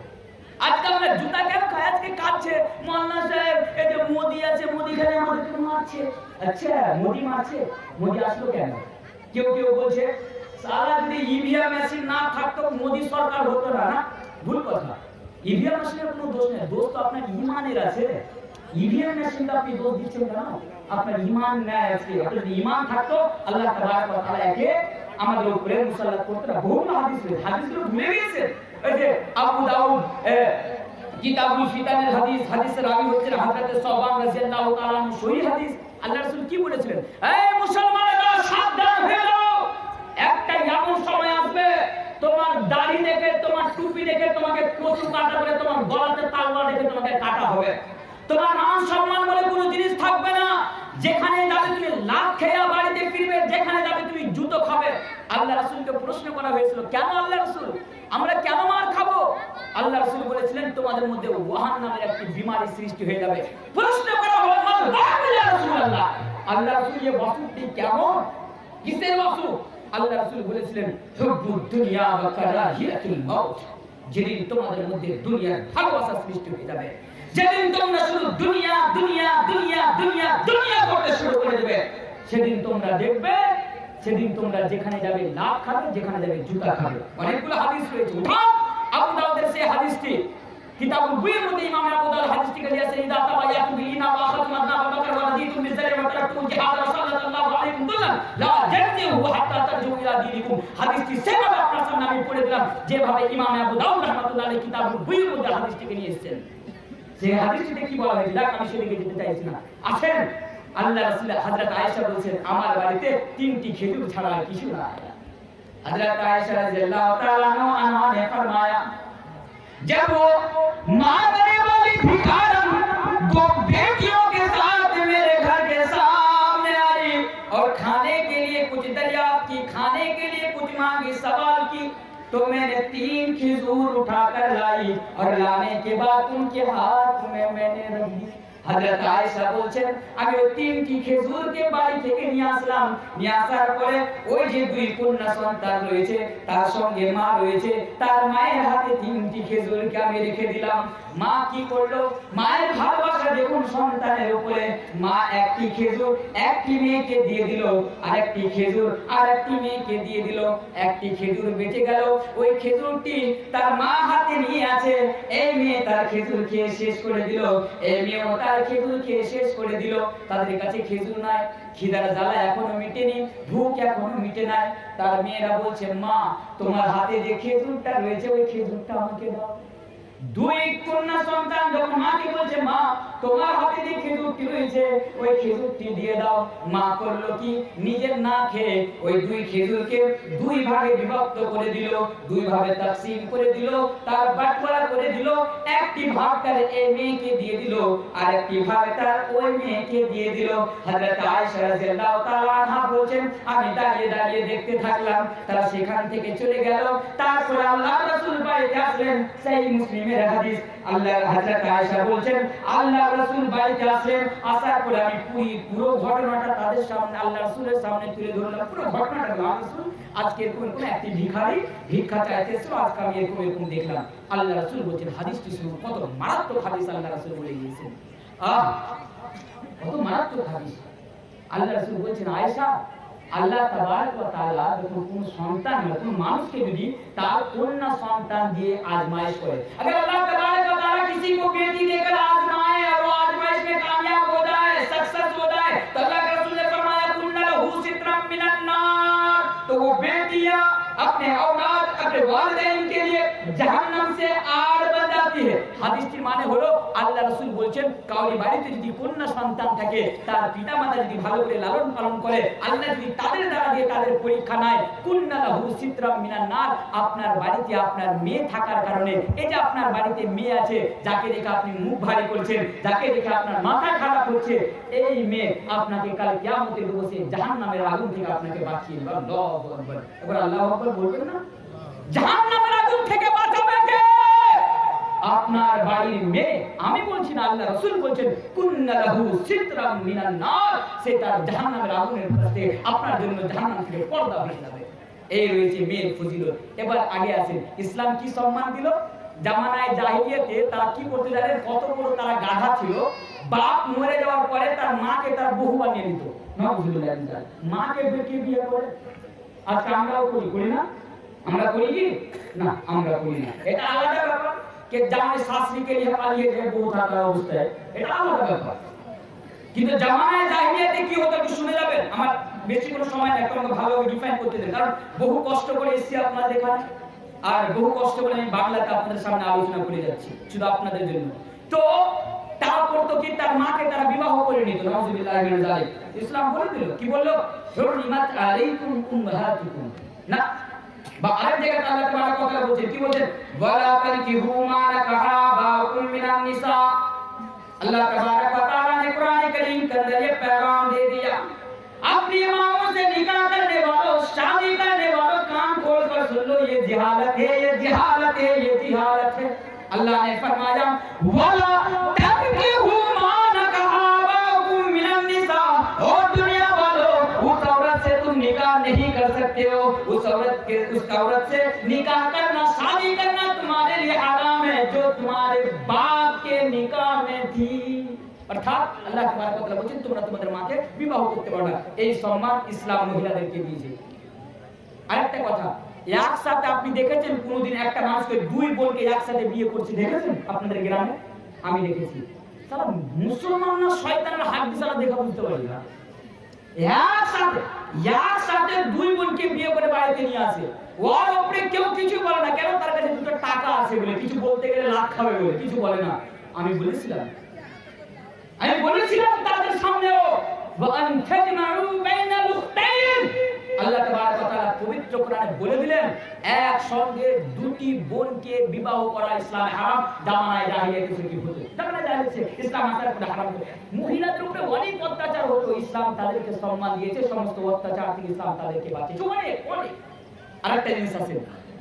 আজকে আমরা জুতা কেন খাই আজকে কাটছে মোল্লা সাহেব এই যে মোদি আছে মোদি খালি আমাদেরকে মারছে আচ্ছা মোদি মারছে মোদি আসলো কেন কেউ কেউ বলছে সারা যদি ইভিএম মেশিন না থাকতো মোদি সরকার হতো না না ভুল কথা ইভিএম মেশিনের কোনো দোষ নেই দোষ তো আপনার ঈমানের আছে ইভিএম মেশিনটা আপনি দোষ দিচ্ছেন কেন আপনার ঈমান নাই আছে আপনার ঈমান থাকতো আল্লাহ তাবারক ওয়া তাআলা একে আমাদের উপরে মুসাল্লাত করতে বহু হাদিসগুলো ভুলে গিয়েছেন এই যে আবু দাউদ কিতাবুল ফিতানের হাদিসের রাবি হচ্ছেন হযরত সাওবান রাদিয়াল্লাহু তাআলা সহিহ হাদিস আল্লাহ রাসূল কি বলেছিলেন এই মুসলমানেরা সাবধান হয়ে যাও একটা এমন সময় আসবে কাটা করে তোমার গলাতে তালওয়ার রেখে তোমাকে কাটা হবে। তোমার মান সম্মান বলে কোনো জিনিস থাকবে না। যেখানে যাবে তুমি লাভ খেয়া বাড়িতে ফিরবে, যেখানে যাবে তুমি জুতো খাবে। আল্লাহ রাসূলকে প্রশ্ন করা হয়েছিল, কেন আল্লাহ রাসূল আমরা কেন মার খাবো? আল্লাহ রাসূল বলেছিলেন তোমাদের মধ্যে ওয়াহান নামের একটি বিমারি সৃষ্টি হয়ে যাবে। প্রশ্ন করা হলো আল্লাহ রাসূলুল্লাহ, আল্লাহ রাসূল এই ওয়াসফটি কেমন, কিসের ওয়াসফ? আল্লাহ রাসূল বলেছিলেন হুব্বুদ দুনিয়া ওয়া কারাহিয়াতুল মাউত। যেদিন তোমাদের মধ্যে দুনিয়ার ভালোবাসা সৃষ্টি হয়ে যাবে, যেদিন তোমরা শুধু দুনিয়া দুনিয়া দুনিয়া দুনিয়া দুনিয়া করতে শুরু করে দেবে, সেদিন তোমরা দেখবে, সেদিন তোমরা যেখানে যাবে লাভ খাবে, যেখানে যাবে জুতা খাবে। অনেকগুলো হাদিস রয়েছে। আবু দাউদের সেই হাদিসটি কিতাবুল বুয়ুর মধ্যে ইমাম আবু দাউদ হাদিসটিকে দিয়েছেন, ইদা তাবায়াতু বিনা ওয়া আখাযতুম আবনা বাকর ওয়া রাদিতুম বিযারি ওয়া তারাকতুম জিহাদ রাসূলুল্লাহ আলাইকুম দুল্লাহ লা তারজিউ হাত্তা তারজিউ ইলা দীনিকুম। হাদিসটি সেভাবে আপনার সামনে আমি পড়ে দিলাম যেভাবে ইমাম আবু দাউদ রাহমাতুল্লাহ আলাইহি কিতাবুল বুয়ুর মধ্যে হাদিসটিকে নিয়ে এসেছেন। সেই হাদিসটিতে কি বলা হয়েছে আমি সেদিকে যেতে চাইছি না। আসেন, আল্লাহ রাসূল হযরত আয়েশা বলেছেন আমার বাড়িতে 3টি খেজুর ছাড়া আর কিছু নাই। हजरत आयशा रज़ियल्लाहु ताला अन्हा ने फरमाया, जब वो मांगने वाली भिखारन 2 बेटियों के साथ मेरे घर के सामने आई और खाने के लिए कुछ दरियाफ्त की, खाने के लिए कुछ मांगी, सवाल की, तो मैंने 3 खजूर उठाकर लाई और लाने के बाद उनके हाथ में मैंने रख दी। হযরত আয়েশা বলেন আমি ওই 3টি খেজুরকে বাড়ি থেকে নিয়ে আসলাম, নিয়ে আসার পরে ওই যে 2 কন্যা সন্তান রয়েছে তার সঙ্গে মা রয়েছে, তার মায়ের হাতে 3টি খেজুরকে আমি রেখে দিলাম। মা কি করলো, মায়ের ভালোবাসা দেখুন সন্তানের উপরে, মা একটি খেজুর একটি মেয়েকে দিয়ে দিল, আরেকটি খেজুর আরেকটি মেয়েকে দিয়ে দিল। একটি খেজুর বেঁচে গেল, ওই খেজুরটি তার মা হাতে নিয়ে আছে, এই মেয়ে তার খেজুর খেয়ে শেষ করে দিল, এই মেয়ে তার খেজুর খেয়ে শেষ করে দিল। তাদের কাছে খেজুর নাই, খিদার জ্বালা এখনো মিটেনি, ভুখ এখনো মিটে নাই। তার মেয়েরা বলছে মা তোমার হাতে যে খেজুরটা রয়েছে ওই খেজুরটা আমাকে দাও। 2 কন্যা সন্তান যখন মাকে বলছে মা তোমার হাতে যে খেজুরটি রয়েছে ওই খেজুরটি দিয়ে দাও, মা করলো কি নিজের না খেয়ে ওই 2 খেজুরকে 2 ভাগে বিভক্ত করে দিল, 2 ভাগে তাকসিম করে দিল, তার বাটখারা করে দিল। একটি ভাগ তার এই মেয়েকে দিয়ে দিল, আর একটি ভাগ তার ওই মেয়েকে দিয়ে দিল। হযরত আয়েশা রাদিয়াল্লাহু তাআলা আনহা বলেন আমি দাঁড়িয়ে দাঁড়িয়ে দেখতে থাকলাম, তারা সেখান থেকে চলে গেল। তারপর আল্লাহর রাসূল বাড়িতে আসলেন, সহিহ মুসলিমের হাদিস। আল্লাহ হযরত আয়েশা বলেন আল্লাহর রাসূল বাড়িতে আসলেন, আসার পরে আমি পুরো ঘটনাটা তাদের সামনে আল্লাহর রাসূলের সামনে তুলে ধরলাম। পুরো ঘটনাটা আল্লাহর রাসূল আজকে কোন একটি ভিখারি ভিক্ষা চাইতেছিল, আজকে আমি এরকম দেখলাম। আল্লাহর রাসূল বলেন হাদিসটি শুনুন, কত মারাত্মক হাদিস আল্লাহর রাসূল বলে গিয়েছেন। কত মারাত্মক হাদিস। আল্লাহর রাসূল বলেন আয়েশা আল্লাহ তাবারক ওয়া তাআলা যখন কোন সন্তান বা কোন মানুষকে যদি তার কন্যা সন্তান দিয়ে আজমাইশ করে, अगर अल्लाह तबारक व तआला किसी को बेटी देकर आजमाए और वो आजमाइश में कामयाब हो जाए, सक्सेस हो जाए, तो अल्लाह के रसूल ने फरमाया कुन्ना लहू सित्रम मिनन नार, तो वो बेटियां अपने औलाद अपने वालिदैन के लिए जहन्नम से आड़ बन जाती है। হাদিসটির মানে হলো আল্লাহ রাসূল বলেন কাউরি বাড়িতে যদি কন্যা সন্তান থাকে, তার পিতামাতা যদি ভালো করে লালন পালন করে, আল্লাহ যদি তাদের দ্বারা দিয়ে তাদের পরীক্ষা নেয়, কুন্না লাহু সিত্রাম মিনান নার, আপনার বাড়িতে আপনার মেয়ে থাকার কারণে, এই যে আপনার বাড়িতে মেয়ে আছে যাকে দেখে আপনি মুখ ভারী করছেন, যাকে দেখে আপনার মাথা খারাপ হচ্ছে, এই মেয়ে আপনাকে কাল কিয়ামতের দিবসে জাহান্নামের আগুন থেকে আপনাকে বাঁচিয়ে দেবে। আল্লাহু আকবার। এবার আল্লাহু আকবার বলবেন না? জাহান্নামের আগুন থেকে বাঁচাবে কে? আপনার বাড়ির মেয়ে। আমি বলছি না, আল্লাহ রাসূল বলেন কুন্না লাহু সিত্রাম মিনান নার, সে তার জাহান্নামের আগুনের কাছে আপনার জন্য জাহান্নাম থেকে পর্দা হয়ে যাবে। এই রয়েছে মেয়ের ফজিলত। এবার আগে আসেন, ইসলাম কি সম্মান দিল? জামানায় জাহিলিয়াতে তারা কি করতে জানেন? কত বড় তারা গাধা ছিল, বাপ মরে যাওয়ার পরে তার মাকে তার বহু বানিয়ে দিত। নাউযুবিল্লাহ, মাকে বেটি বিয়ে করে। আজকে আমরাও করি না? আমরা করি কি না? আমরা করি না। এটা আলাদা ব্যাপার। कि জামাই শাশুড়িকে নিয়ে পালিয়ে যায় বউ থাকা অবস্থায়, এটা আলাদা ব্যাপার। কিন্তু জামানায় জাহিলিয়াতে কি হতো একটু শুনে যাবেন। আমার বেশি কোনো সময় না, একটু আমাকে ভালোভাবে ডিফাইন করতে দেন, কারণ বহু কষ্ট করে এসেছি আপনাদের এখানে, আর বহু কষ্ট করে আমি বাংলাতে আপনাদের সামনে আলোচনা করে যাচ্ছি শুধু আপনাদের জন্য। তো তারা করতো কি, তার মাকে তারা বিবাহ করে নিত। নাউযুবিল্লাহি মিন যালিক। ইসলাম বলে দিল, কি বললো? হুররিমাত আলাইকুম উম্মাহাতুকুম, না বা আরেক জায়গায় আল্লাহ তাআলা কথা বলছেন, কি বলছেন? ওয়ালা তানকিহু মা নাকাহা বাউকুম মিনান নিসা। अल्लाह तबारक व तआला ने कुरान करीम के अंदर ये पैगाम दे दिया, अपनी माओं से निकाह करने वालों, शादी करने वालों, कान खोल कर सुन लो, ये जिहालत है, ये जिहालत है, ये जिहालत है। अल्लाह ने फरमाया वला तनकिहु मा नकाहा बाउकुम मिनन निसा, और दुनिया वालों उस औरत से तुम निकाह नहीं कर सकते हो, उस औरत से निकाह करना, शादी करना तुम्हारे लिए हराम है जो तुम्हारे बाप के निकाह में थी। অর্থাৎ আল্লাহ তাবারক ওয়া তাআলা বলেন তোমরা তোমাদের মাকে বিবাহ করতে পারো না। এই সম্মান ইসলাম মহিলাদেরকে দিয়েছে। আরেকটা কথা, একসাথে আপনি দেখেছেন কোনদিন একটা মানুষকে দুই বোনকে একসাথে বিয়ে করছে দেখেছেন আপনাদের গ্রামে? আমি দেখেছি। সারা মুসলমান না শয়তানের হাত দিশালা দেখা বুঝতে পারি না। একসাথে দুই বোনকে বিয়ে করে বাড়িতে নিয়ে আসে, ওর উপরে কেউ কিছু বলে না, কেন? তার কাছে দুটো টাকা আছে বলে, কিছু বলতে গেলে লাখ খাবে বলে কিছু বলে না। আমি বলেছিলাম তাদের সামনেও আল্লাহ তাবারক ওয়া তাআলা পবিত্র কোরআনে বলে দিলেন একসঙ্গে দুটি বোনকে বিবাহ করা ইসলামে হারাম। জামানায়ে জাহিলিয়াতে কি হতো? জামানায়ে জাহিলিয়াতে ইসলাম আসার পরে হারাম হতো। মহিলাদের উপরে অনেক অত্যাচার হতো, ইসলাম তাদেরকে সম্মান দিয়েছে, সমস্ত অত্যাচার থেকে ইসলাম তাদেরকে বাঁচিয়েছে। অনেক আরেকটা জিনিস আছে,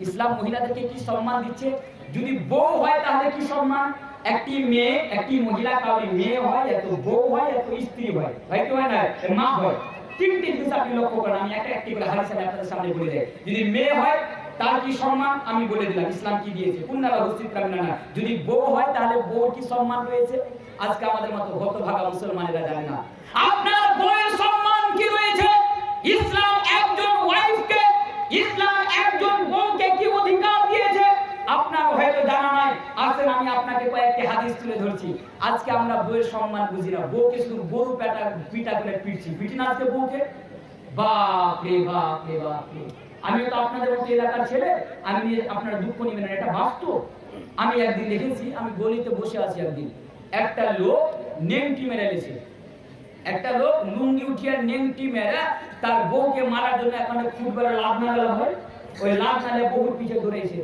ইসলাম মহিলাদেরকে কি সম্মান দিচ্ছে? যদি বউ হয় তাহলে কি সম্মান? একটি মেয়ে, একটি মহিলা কাউরি মেয়ে হয়, এত বউ হয়, এত স্ত্রী হয়, হয় কি হয় না? মা হয়। তিনটি জিনিস আপনি লক্ষ্য করেন, আমি একটা একটি করে হাদিস আপনাদের সামনে বলে দেই। যদি মেয়ে হয় তার কি সম্মান আমি বলে দিলাম, ইসলাম কি দিয়েছে, কুন্নালা হুসিত্রাম না। যদি বউ হয় তাহলে বউর কি সম্মান রয়েছে? আজকে আমাদের মতো হতভাগা মুসলমানেরা জানে না আপনার বউয়ের সম্মান কি রয়েছে। ইসলাম একজন ওয়াইফকে, ইসলাম একজন বউকে কি অধিকার দিয়েছে আপনার হয়তো জানা নাই। আসেন আমি আপনাকে কয়েকটি হাদিস তুলে ধরছি। আজকে আমরা বউয়ের সম্মান বুঝি না, বউকে শুধু গরু পিটা করে পিটি না আজকে বউকে। বাপ রে বাপ রে বাপ রে। আমিও তো আপনাদের মতো এলাকার ছেলে, আমি আপনারা দুঃখ নেবেন না, এটা বাস্তব। আমি একদিন দেখেছি, আমি গলিতে বসে আছি, একদিন একটা লোক নেংটি মেরে এসেছে, একটা লোক লুঙ্গি উঠিয়ে নেংটি মেরে তার বউকে মারার জন্য এখন ফুটবলের লাভ না গেল হয়, ওই লাভ নালে বহুর পিছে ধরেছে,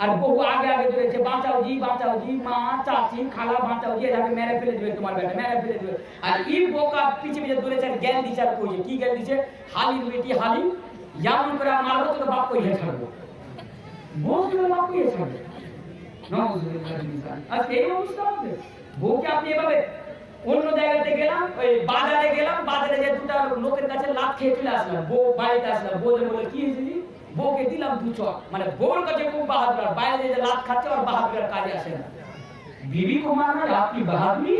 আর বহু আগে ধরেছে, বাঁচাও জি মা চাচি খালা বাঁচাও জি, এটাকে মেরে ফেলে দেবে, তোমার বেটা মেরে ফেলে দেবে। আর ই বোকা পিছে ধরেছে, আর জ্ঞান দিচ্ছে, আর কইছে কি জ্ঞান দিচ্ছে? হালির বেটি হালি, যেমন করে মারবো তো বাপ কইয়ে ছাড়বো, বউকে বাপ কইয়ে ছাড়বে। আজকে এই অবস্থা হবে, বউকে আপনি এভাবে। অন্য জায়গাতে গেলাম, ওই বাজারে গেলাম, বাজারে যে দুটা লোকের কাছে লাভ খেয়ে চলে আসলাম, বউ বাড়িতে আসলাম, বউ বলে কি হয়েছে, বউকে দিলাম দু চট, মানে বউর কাছে খুব বাহাদুর, বাইরে যে লাভ খাচ্ছে और बहादुर काजे আসে না। बीवी को मारना है आपकी बहादुरी,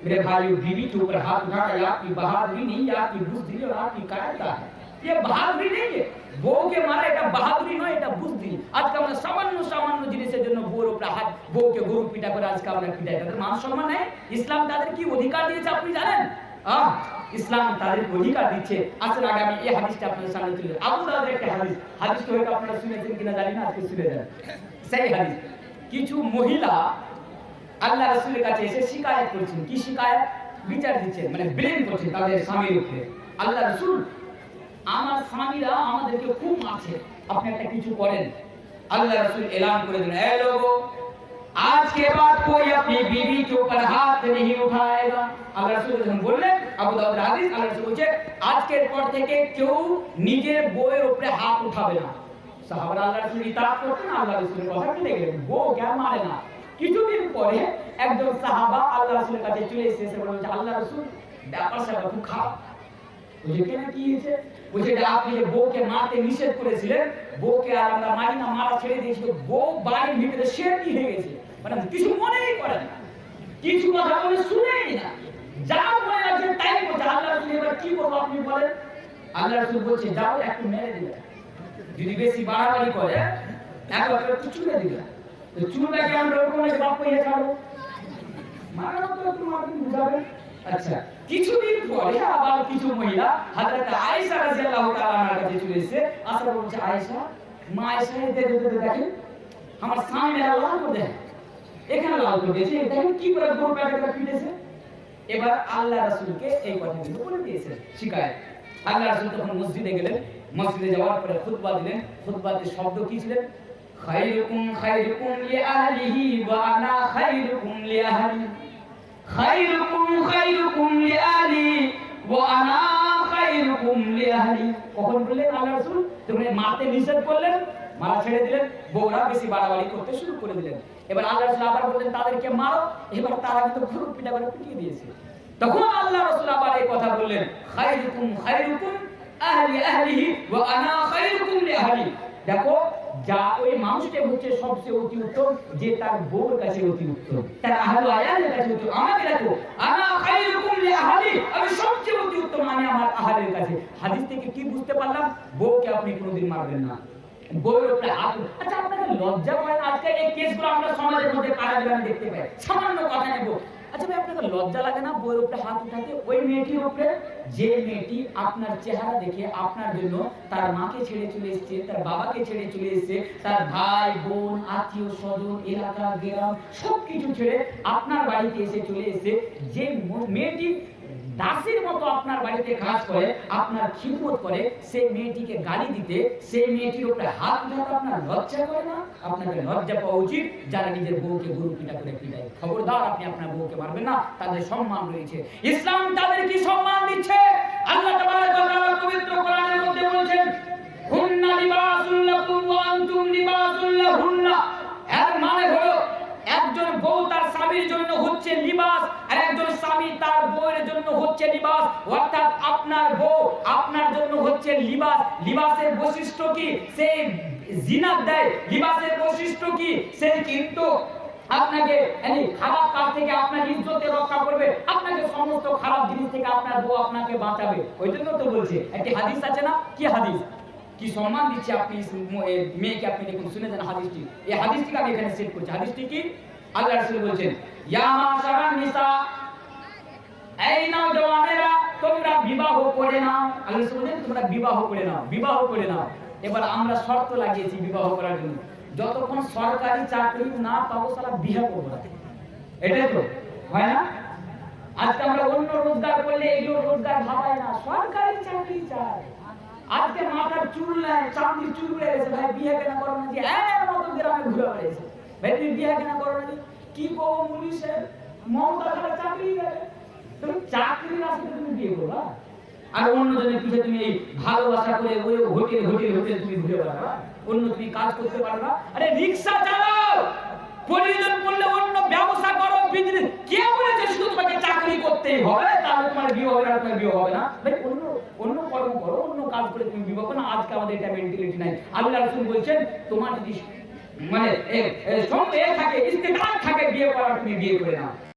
मेरे भाइयों, बीवी के ऊपर हाथ उठाना है आपकी बहादुरी नहीं, आपकी बुद्धि और आपकी कायरता है। ये बहादुरी नहीं है, বউকে মারা এটা বাহাদুরি নয়, এটা বুদ্ধি। আজকে আমরা সামান্য জিনিসের জন্য বউর উপরে হাত, বউকে গরু পিটা করে আজকে আমরা পিটাই, তাদের মান সম্মান নেই। ইসলাম তাদের কি অধিকার দিয়েছে আপনি জানেন? ইসলাম তাদের অধিকার দিচ্ছে। আসেন আগে আমি এই হাদিসটা আপনাদের সামনে তুলে ধরি। আবু দাউদের একটা হাদিস তো হয়তো আপনারা শুনেছেন কিনা জানি না, আজকে শুনে যান সেই হাদিস। কিছু মহিলা আল্লাহ রাসূলের কাছে এসে শিকায়ত করছেন। কি শিকায়ত? বিচার দিচ্ছেন, মানে ব্লেম করছেন তাদের স্বামীর উপরে। আল্লাহ রাসূল, আমার স্বামীরা আমাদেরকে খুব মারছে, আপনি একটা কিছু করেন। আল্লাহ রাসূল এলান করে দিলেন, এ লোগো, आज के बाद कोई अपनी बीवी के ऊपर हाथ नहीं उठाएगा। আল্লাহ রাসূল বললেন, আবু দাউদ হাদিস, আল্লাহ রাসূল বলেছে আজকের পর থেকে কেউ নিজের বউয়ের উপরে হাত উঠাবে না। সাহাবারা আল্লাহ রাসূল ইতাআত করতেন, আল্লাহ রাসূলের কথা শুনে গেলেন, বউ কে মারে না। কিছুদিন পরে একজন সাহাবা আল্লাহ রাসূলের কাছে চলে এসে বললেন, আল্লাহ রাসূল ব্যাপারটা খুব খারাপ। বুঝে কেন কি হয়েছে? বুঝে যে আপনি যে বউকে মারতে নিষেধ করেছিলেন, বউকে আর আমরা মারি না, মারা ছেড়ে দিয়েছিল, বউ বাড়ির ভিতরে শের কি হয়ে গেছে, মানে কিছু মনেই করে না, কিছু কথা বলে শুনেই না, যা মনে আছে তাই বলছে। আল্লাহ রাসূল এবার কি করবো আপনি বলেন? আল্লাহ রাসূল বলছে যাও একটু মেরে দিবে, যদি বেশি বাড়াবাড়ি করে একবার একটু চুলে দিবে, চুলটাকে আমরা ওরকম বাপ হয়ে ছাড়বো, মারার তো একটু মারতে বুঝাবেন। আচ্ছা, কিছুদিন পরে আবার কিছু মহিলা হযরত আয়েশা রাদিয়াল্লাহু তাআলা আনহার কাছে চলে এসে আসার বলছে, আয়েশা, মা আয়েশা দেখেন আমার স্বামী মেরা লাল করে দেয়, এখানে লাল করে দিয়েছে, দেখেন কি করে গরু পেটে পিটেছে। এবার আল্লাহ রাসূলকে এই কথাগুলো বলে দিয়েছে শিকায়ত। আল্লাহ রাসূল তখন মসজিদে গেলেন, মসজিদে যাওয়ার পরে খুতবা দিলেন। খুতবাতে শব্দ কি ছিলেন? খায়রুকুম খায়রুকুম লিআহলিহি ওয়া আনা খায়রুকুম লিআহলি, খায়রুকুম খায়রুকুম লিআহলি ওয়া আনা খায়রুকুম লিআহলি। কখন বললেন আল্লাহ রাসূল? তখন মারতে নিষেধ করলেন, মারা ছেড়ে দিলেন, বউরা বেশি বাড়াবাড়ি করতে শুরু করে দিলেন। এবার আল্লাহ রাসূল আবার বললেন তাদেরকে মারো। এবার তারা কিন্তু খুব পিটা করে পিটিয়ে দিয়েছে। তখন আল্লাহ রাসূল আবার এই কথা বললেন, খায়রুকুম খায়রুকুম আহলি আহলিহি ওয়া আনা খায়রুকুম লিআহলি। দেখো, যা ওই মানুষটা হচ্ছে সবচেয়ে অতি উত্তম, যে তার বউর কাছে অতি উত্তম, তার আহলু আয়ালের কাছে অতি উত্তম। আমাকে দেখো, আনা খায়রুকুম লিআহলি, আমি সবচেয়ে অতি উত্তম আমি আমার আহলের কাছে। হাদিস থেকে কি বুঝতে পারলাম? বউকে আপনি কোনোদিন মারবেন না, বউয়ের উপরে হাত। আচ্ছা, আপনাদের লজ্জা হয় না? আজকে এই কেসগুলো আমরা সমাজের মধ্যে কারাগারে দেখতে পাই। সামান্য কথা নেব, আচ্ছা ভাই, আপনাদের লজ্জা লাগে না বউয়ের উপরে হাত উঠাতে? ওই মেয়েটির উপরে, যে মেয়েটি আপনার চেহারা দেখে আপনার জন্য তার মাকে ছেড়ে চলে এসেছে, তার বাবাকে ছেড়ে চলে এসেছে, তার ভাই বোন আত্মীয় স্বজন এলাকা গ্রাম সবকিছু ছেড়ে আপনার বাড়িতে এসে চলে এসেছে, যে মেয়েটি দাসের মতো আপনার বাড়িতে কাজ করে, আপনার খিদমত করে, সেই মেয়েটিকে গালি দিতে, সেই মেয়েটির উপরে হাত উঠাতে আপনার লজ্জা করে না? আপনাকে লজ্জা পাওয়া উচিত যারা নিজের বউকে গরু পিটা করে পিটায়। খবরদার, আপনি আপনার বউকে মারবেন না, তাদের সম্মান রয়েছে। ইসলাম তাদের কি সম্মান দিচ্ছে? আল্লাহ তাবারাক ওয়া তাআলা পবিত্র কোরআনের মধ্যে বলেছেন, হুন্না লিবাসুল লাকুম ওয়া আনতুম লিবাসুল লাহুন্না। এর মানে হলো একজন বউ তার স্বামীর জন্য হচ্ছে লিবাস, আর একজন স্বামী তার বউয়ের জন্য হচ্ছে লিবাস। অর্থাৎ আপনার বউ আপনার জন্য হচ্ছে লিবাস। লিবাসের বৈশিষ্ট্য কি? সে জিনাত দেয়। লিবাসের বৈশিষ্ট্য কি? সে কিন্তু আপনাকে খারাপ কাজ থেকে আপনার ইজ্জতে রক্ষা করবে, আপনাকে সমস্ত খারাপ জিনিস থেকে আপনার বউ আপনাকে বাঁচাবে। ওই জন্য তো বলছে, একটি হাদিস আছে না? কি হাদিস? কি সম্মান দিচ্ছে আপনি মেয়েকে, আপনি দেখুন, শুনে যান হাদিসটি। এই হাদিসটিকে আমি এখানে সেট করছি। হাদিসটি কি? আল্লাহ রাসূল বলেছেন, ইয়া মাশারান নিসা, এই নওজওয়ানেরা তোমরা বিবাহ করে নাও। আল্লাহ রাসূল বলেন তোমরা বিবাহ করে নাও, বিবাহ করে নাও। এবার আমরা শর্ত লাগিয়েছি বিবাহ করার জন্য, যতক্ষণ সরকারি চাকরি না পাবো সারা বিয়ে করব না। এটাই তো হয় না? আজকে আমরা অন্য রোজগার করলে এগুলো রোজগার ভাবায় না, সরকারি চাকরি চাই। আজকে মাথার চুল নাই, চাঁদির চুল উড়ে গেছে, ভাই বিয়ে কেন করো না? যে এর মতো গ্রামে ঘুরে বেড়াইছে, ভাই তুমি বিয়ে কেন করো না? কি করবো পুলিশের মমতা খালা চাকরি দেবে, তুমি চাকরি আসলে তুমি বিয়ে করবা, আর অন্যজনের পিছনে তুমি এই ভালোবাসা করে ওই হোটেল হোটেল হোটেল তুমি ঘুরে বেড়াবা, অন্য তুমি কাজ করতে পারবা? আরে রিক্সা চালাও, প্রয়োজন পড়লে অন্য ব্যবসা করো, বিজনেস। কে বলেছে শুধু তোমাকে চাকরি করতেই হবে তাহলে তোমার বিয়ে হবে না? তোমার বিয়ে হবে না? ভাই অন্য কর্ম করো, অন্য কাজ করে তুমি বিবাহ করো না। আজকে আমাদের এটা মেন্টালিটি নাই। আল্লাহ রাসূল বলছেন, তোমার যদি মানে থাকে ইস্তেদাদ থাকে বিয়ে করার, তুমি বিয়ে করে নাও।